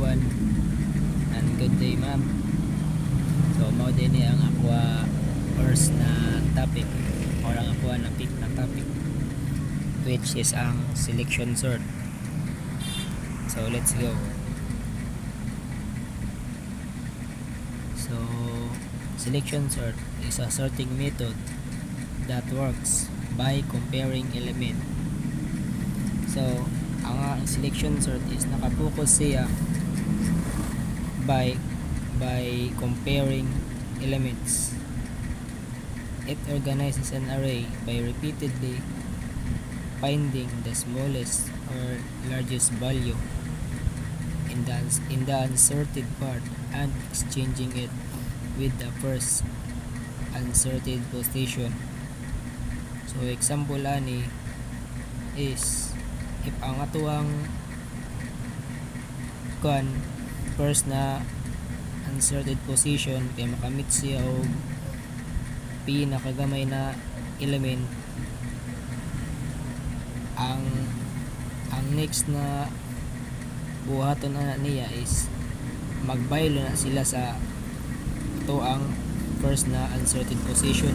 everyone and good day ma'am. So mao din ni ang aqua first na topic or ang aqua na pick na topic, which is ang selection sort. So let's go. So selection sort is a sorting method that works by comparing element. So ang selection sort is nakapokus siya by comparing elements. It organizes an array by repeatedly finding the smallest or largest value in the unsorted part and exchanging it with the first unsorted position. So example ani is if ang atuang first na unsorted position kay makamit siya og pinakagamay na element, ang next na buhaton na niya is magbaylo na sila sa ito ang first na unsorted position.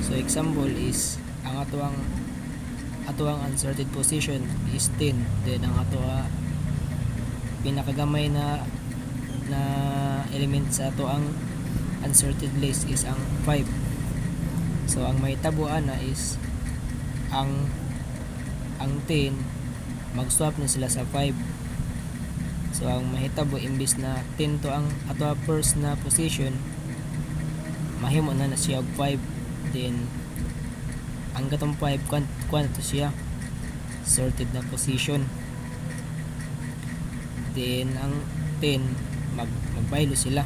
So example is ang atuang unsorted position is 10, then ang pinakagamay na element sa ang unsorted list is ang 5. So ang may tabuan na is ang 10 mag-swap na sila sa 5. So ang mahitabo imbis na 10 to ang first na position, mahimo na siya og 5. Then ang gatong 5 to siya sorted na position. Then ang 10 magbaylo sila.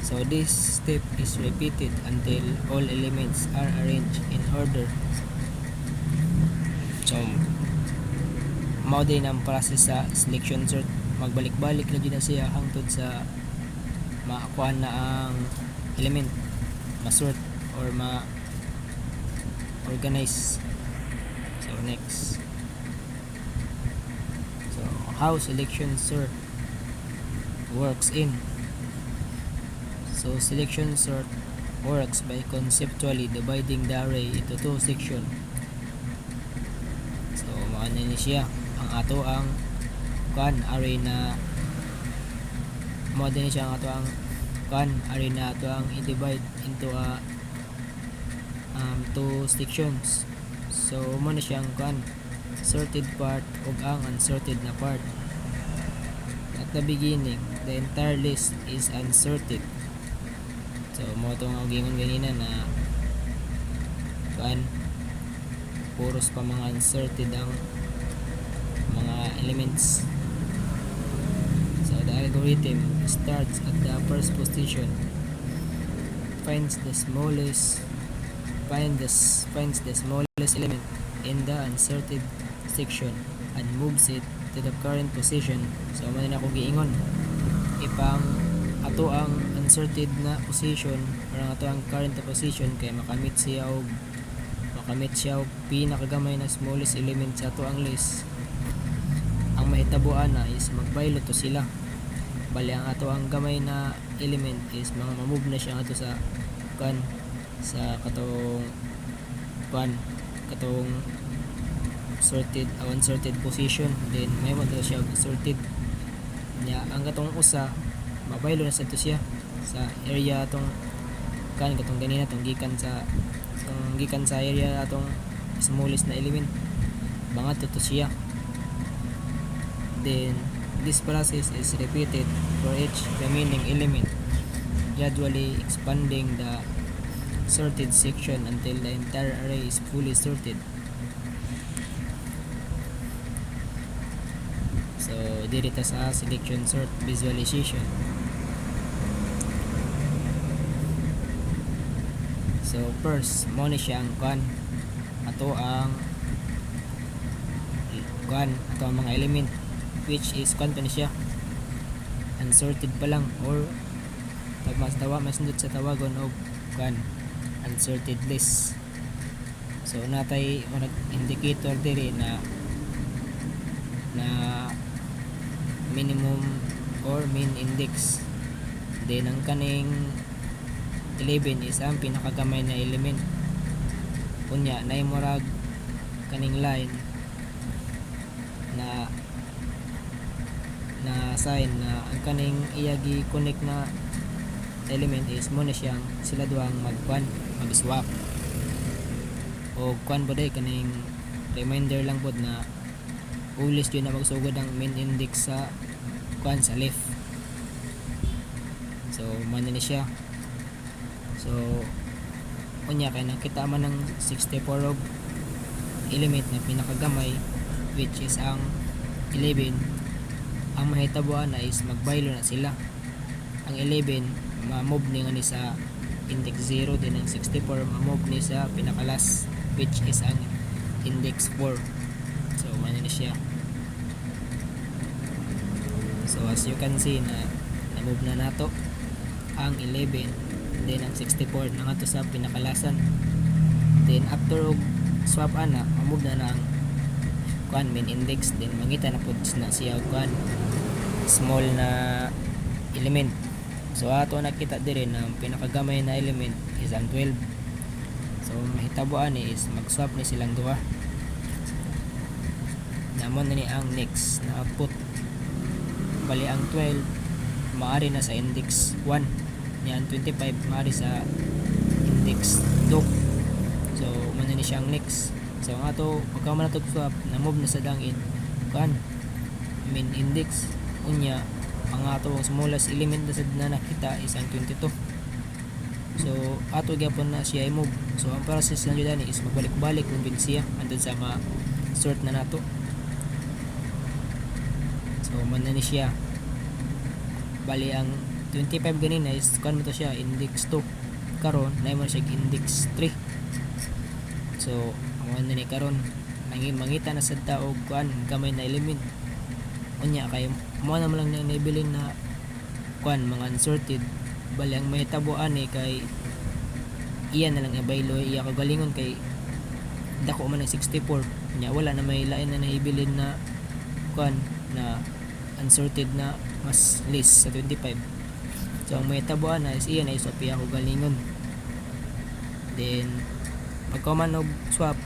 So this step is repeated until all elements are arranged in order. So mao din ang process sa selection sort. Magbalik-balik na din na siya hangtod sa maakuha na ang element, ma-sort or ma-organize. So next, so how selection sort works in. So selection sort works by conceptually dividing the array into two sections. So maana ni siya ang ato ang array na modern siya ang ato ang array na ato ang i-divide into two sections. So mo na siya ang sorted part ug ang unsorted na part. At the beginning, the entire list is unsorted. So mo itong gingon ganina na puros pa mga unsorted ang mga elements. So the algorithm starts at the first position, finds the smallest element in the unsorted section and moves it to the current position. So man na ako giingon, ipang ato ang unsorted na position or ang ato ang current position kay makamit siya og pinakagamay na smallest element sa ato ang list. Ang mahitabuan na is magbaylo to sila. Bali ang ato ang gamay na element is mamove na siya ato sa katong sorted unsorted position, then may mo siya sorted niya. Ang katong usa mabaylo na sa to siya sa area atong katong ganina tong gikan sa area atong smallest na element, bangat to siya. Then this process is repeated for each remaining element, gradually expanding the sorted section until the entire array is fully sorted. So dito sa selection sort visualization. So first mo na siya ang ato ang mga element, which is pa na siya unsorted pa lang, or pag mas sundot sa tawagon og unsorted list. So natay indicator diri na minimum or min index. Then ang kaning 11 is ang pinakagamay na element. Kunya na murag kaning line na sign na ang kaning iyagi connect na element is mo na siyang sila duang mag-swap. O kuan po day kaning reminder lang po na ulis yun na magsugod ang main index sa kuan sa left. So man na siya. So kunya kay nakita man ng 64 of element na pinakagamay, which is ang 11. Ang mahitabuan na is magbaylo na sila. Ang 11 ma-move ni nga ni sa index 0, din ang 64 ma-move ni sa pinakalas, which is ang index 4. So man na siya. So as you can see na-move na nato ang 11, then ang 64 na nga to sa pinakalasan. Then after swap ana, ma-move na ang kuan main index, then mangita na pud na siya kuan small na element. So ato nakita dire na pinakagamay na element is ang 12. So mahitabuan ni is mag-swap ni silang duha. Namon ni ang next na output. Bali ang 12 maari na sa index 1. Yan 25 maari sa index 2. So man ni siyang next. So ang ato pagka man nato swap na move na sa dangin kan main index unya ang ato smallest element na nakita is ang 22. So ato gyapon na siya i-move. So ang process lang jud is magbalik-balik kung bin siya andun sa sort na nato. So man ni siya. Bali ang 25 ganina is kan mo to siya index 2. Karon na mo siya index 3. So mo na ni karon mangita na sa tao kuan gamay na element. Unya kay mo na lang na nabilin na kuan mga unsorted. Bali ang may tabuan kay iya na lang ibaylo iya kagalingon kay dako man ng 64. Nya wala na may lain na nahibilin na kuan na unsorted na mas less sa 25. So ang may tabuan na is iya na isopia ko galingon. Then pagka man og swap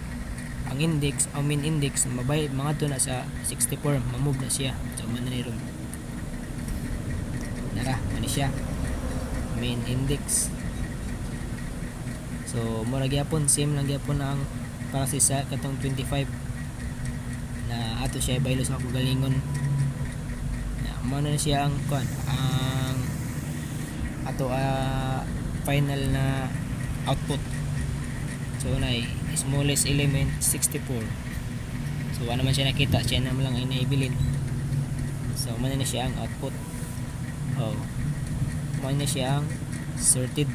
ang index ang main index mabay mga to na sa 64 ma-move na siya. So man ni ron nara man siya main index. So mura gyapon same lang gyapon ang para sa katong 25 na ato siya baylo sa kagalingon. Mo na siya ang kuan ang ato final na output. So na smallest element 64. So ano man siya nakita siya naman lang inaibilin. So man na siya ang output. Man na siya ang sorted.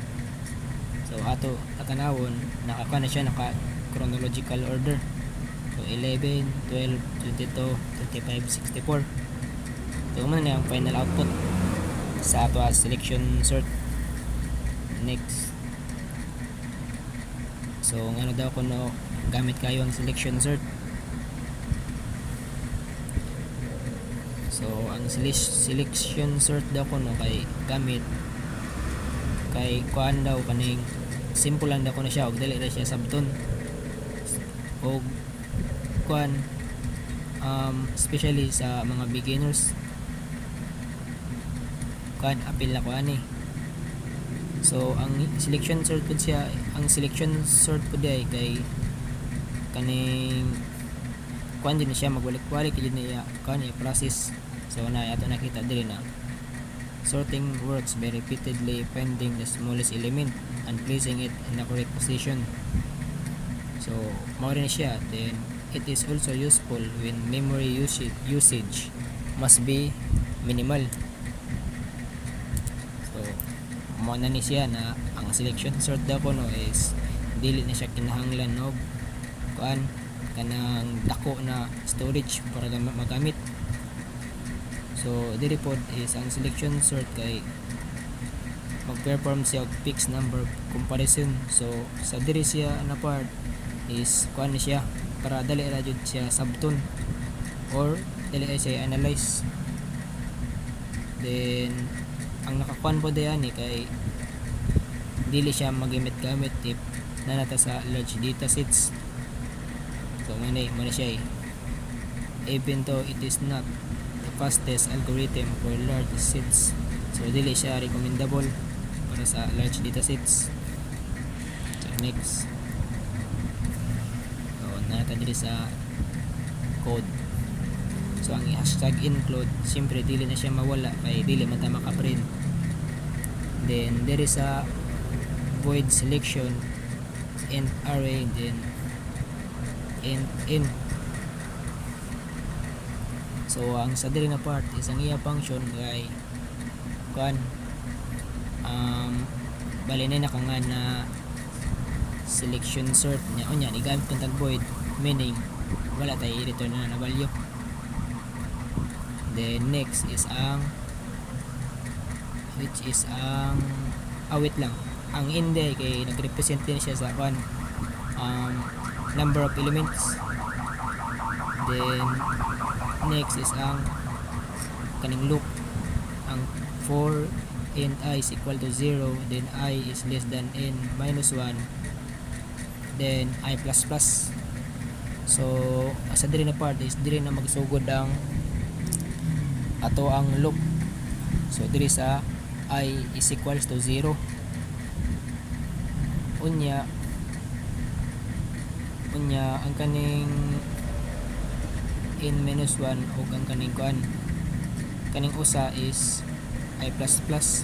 So ato tatanawon naka na siya naka chronological order. So 11, 12, 22, 25, 64. So man na ang final output sa ato selection sort. Next. So ano daw kuno gamit kayo ang selection sort. So ang selection sort daw kuno kay gamit kay kuan daw kaning simple lang daw kuno siya og dili ra siya sabton. Og kuan especially sa mga beginners kuan apil na kuan So ang selection sort pud siya, ang selection sort pud ay kay kaning kuan din siya magbalik-balik kay niya kan process. So na ato nakita diri na sorting works by repeatedly finding the smallest element and placing it in the correct position. So mao rin siya. Then it is also useful when memory usage must be minimal. Mo na ni siya na ang selection sort daw kuno is dili na siya kinahanglan og kuan kanang dako na storage para magamit. So diri pod is ang selection sort kay mag-perform siya og fixed number comparison. So sa diri siya na part is kuan siya para dali ra jud siya sabton or dali siya analyze. Then ang nakakuan po diyan kay dili siya magamit-gamit if nanata sa large data sets. So muna siya even though it is not the fastest algorithm for large sets, so dili siya recommendable para sa large data sets. So next, so nata diri sa code. So ang hashtag include, siyempre dili na siya mawala kay dili man ta maka-print. Then there is a void selection and array, then in. So ang sa diri na part is ang iya function kay kan bali na nakangan na selection sort nya unya igamit kun tag void, meaning wala tay i-return na value. Then next is ang which is ang awit lang ang inde kay nagrepresent din siya sa kan number of elements. Then next is ang kaning loop, ang for and I is equal to 0, then I is less than n minus 1, then I plus plus. So sa diri na part is diri na magsugod ang ato ang loop. So diri sa I is equals to 0 unya ang kaning n minus 1 ug ang kaning kaning usa is I plus plus.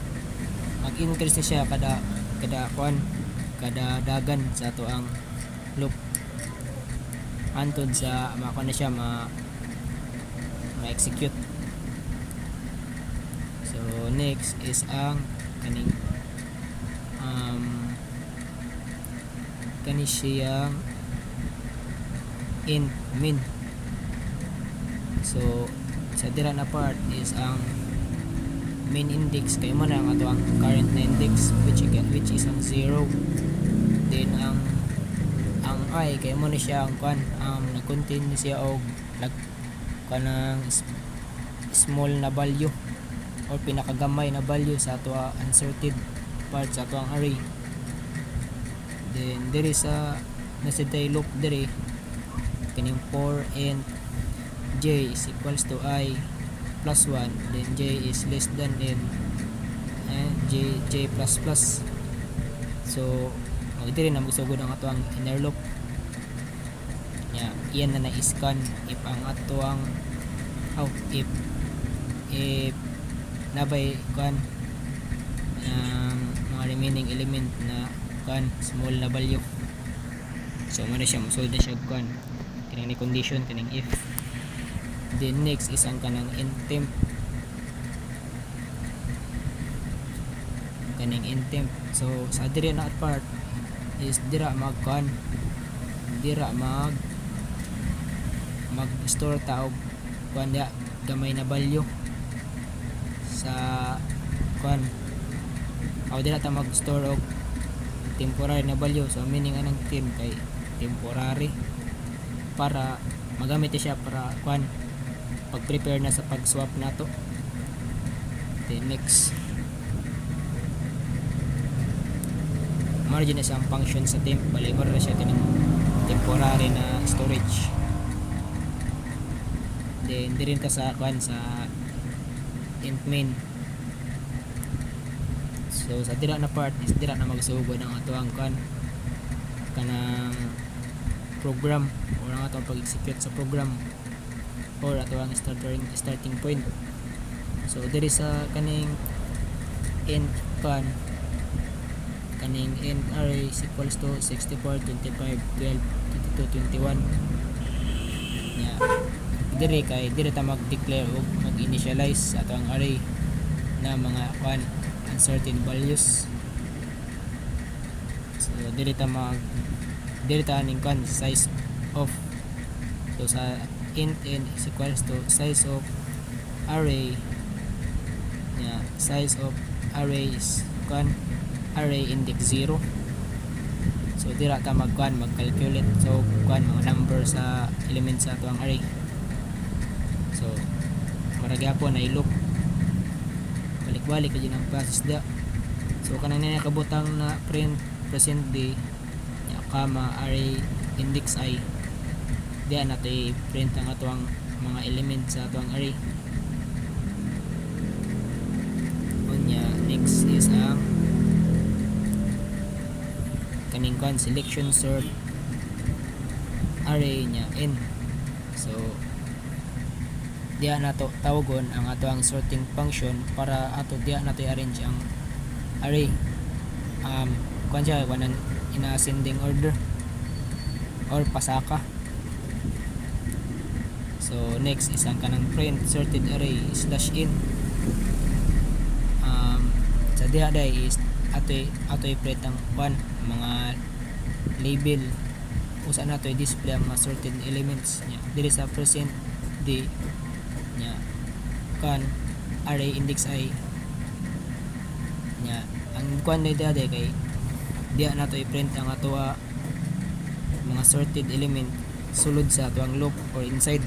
Mag-increase siya kada dagan sa ato ang loop antod sa mako na siya ma-execute. So next is ang kaning kani siya int min. So sa dira na part is ang main index kay mo na ang ato ang current na index which is ang 0. Then ang I kay mo na siya ang nag-contain siya og kanang small na value or pinakagamay na value sa ato unsorted part sa ato ang array. Then there is a nasidai loop diri kaning for and j is equals to I plus 1, then j is less than n and j plus plus. So diri na magsugod ang ato ang inner loop nya iyan na na-scan if ang ato ang if nabay mga remaining element na small na value. So mo na siya mosulod na siya kining ni condition kining if. Then next is ang kanang intemp kaning intemp. So sa diri na part is dira mag store ta og gamay na value sa dira ta mag store og temporary na value. So meaning anang temp kay temporary para magamit siya para pag prepare na sa pag swap nato. Then next margin na siyang function sa temp, bali mo na siya kanang temporary na storage. Then dirin ka sa sa int main. So sa dira na part is dira na magsugod ang ato ang kanang program or ang ato pag-execute sa program or ato ang starting point. So there is a kaning int kaning int array is equals to 64, 25, 12, 22, 21 nya diri kay diri ta mag-declare o mag-initialize sa ato ang array na mga uncertain values. So diri ta aning size of. So sa int n is equals to size of array size of array is array index 0. So dira ta mag-calculate so mga number sa elements sa ato ang array. So mara gyapon na i-loop balik-balik ka ang process da. So kanang nakabutang na print present day nya comma array index I diya nato i-print ang atuang mga element sa atuang array. Unya next is ang kaning kan selection sort array nya n. So diya nato tawagon ang atuang sorting function para ato diya nato i-arrange ang array. Kuan siya wanan in ascending order or pasaka. So next is ang kanang print sorted array slash in. Sa diha day is ato i-print ang mga label usa nato i-display ang mga sorted elements nya diri sa present day nya kan array index I nya ang kuan day diha kay diha nato i-print ang atoa mga sorted element sulod sa atuang loop or inside.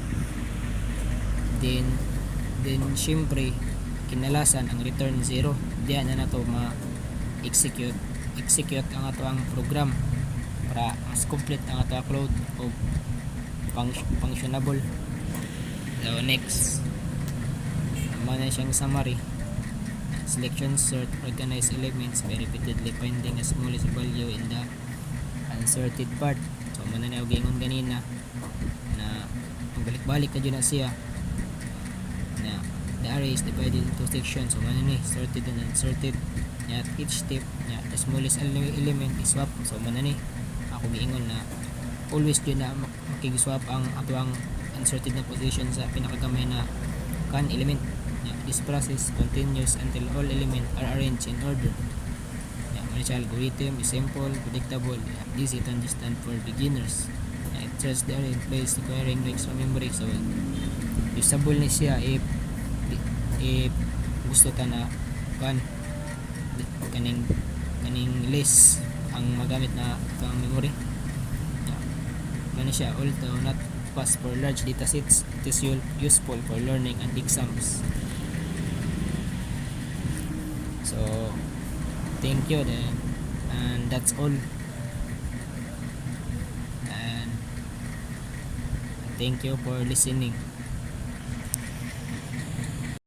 Then syempre kinalasan ang return 0 diyan na nato ma-execute ang atuang program para mas complete ang atuang code o functionable. So next man siyang summary. Selection sort organize elements by repeatedly finding a smallest value in the unsorted part. So man na gingon ganina na balik-balik ka na siya na the array is divided into sections. So man ni sorted and unsorted at each step the smallest element is swap. So man ni ako giingon na always yun na makig-swap ang atuang unsorted na position sa pinakagamay na kan element. This process continues until all elements are arranged in order. Man's algorithm is simple, predictable, easy to understand for beginners. It trusts the array in place requiring extra memory. So usable ni siya if gusto ta na kaning list ang magamit na pang memory. Kani siya, although not fast for large data sets, it is useful for learning and exams. So thank you then, and that's all, and thank you for listening.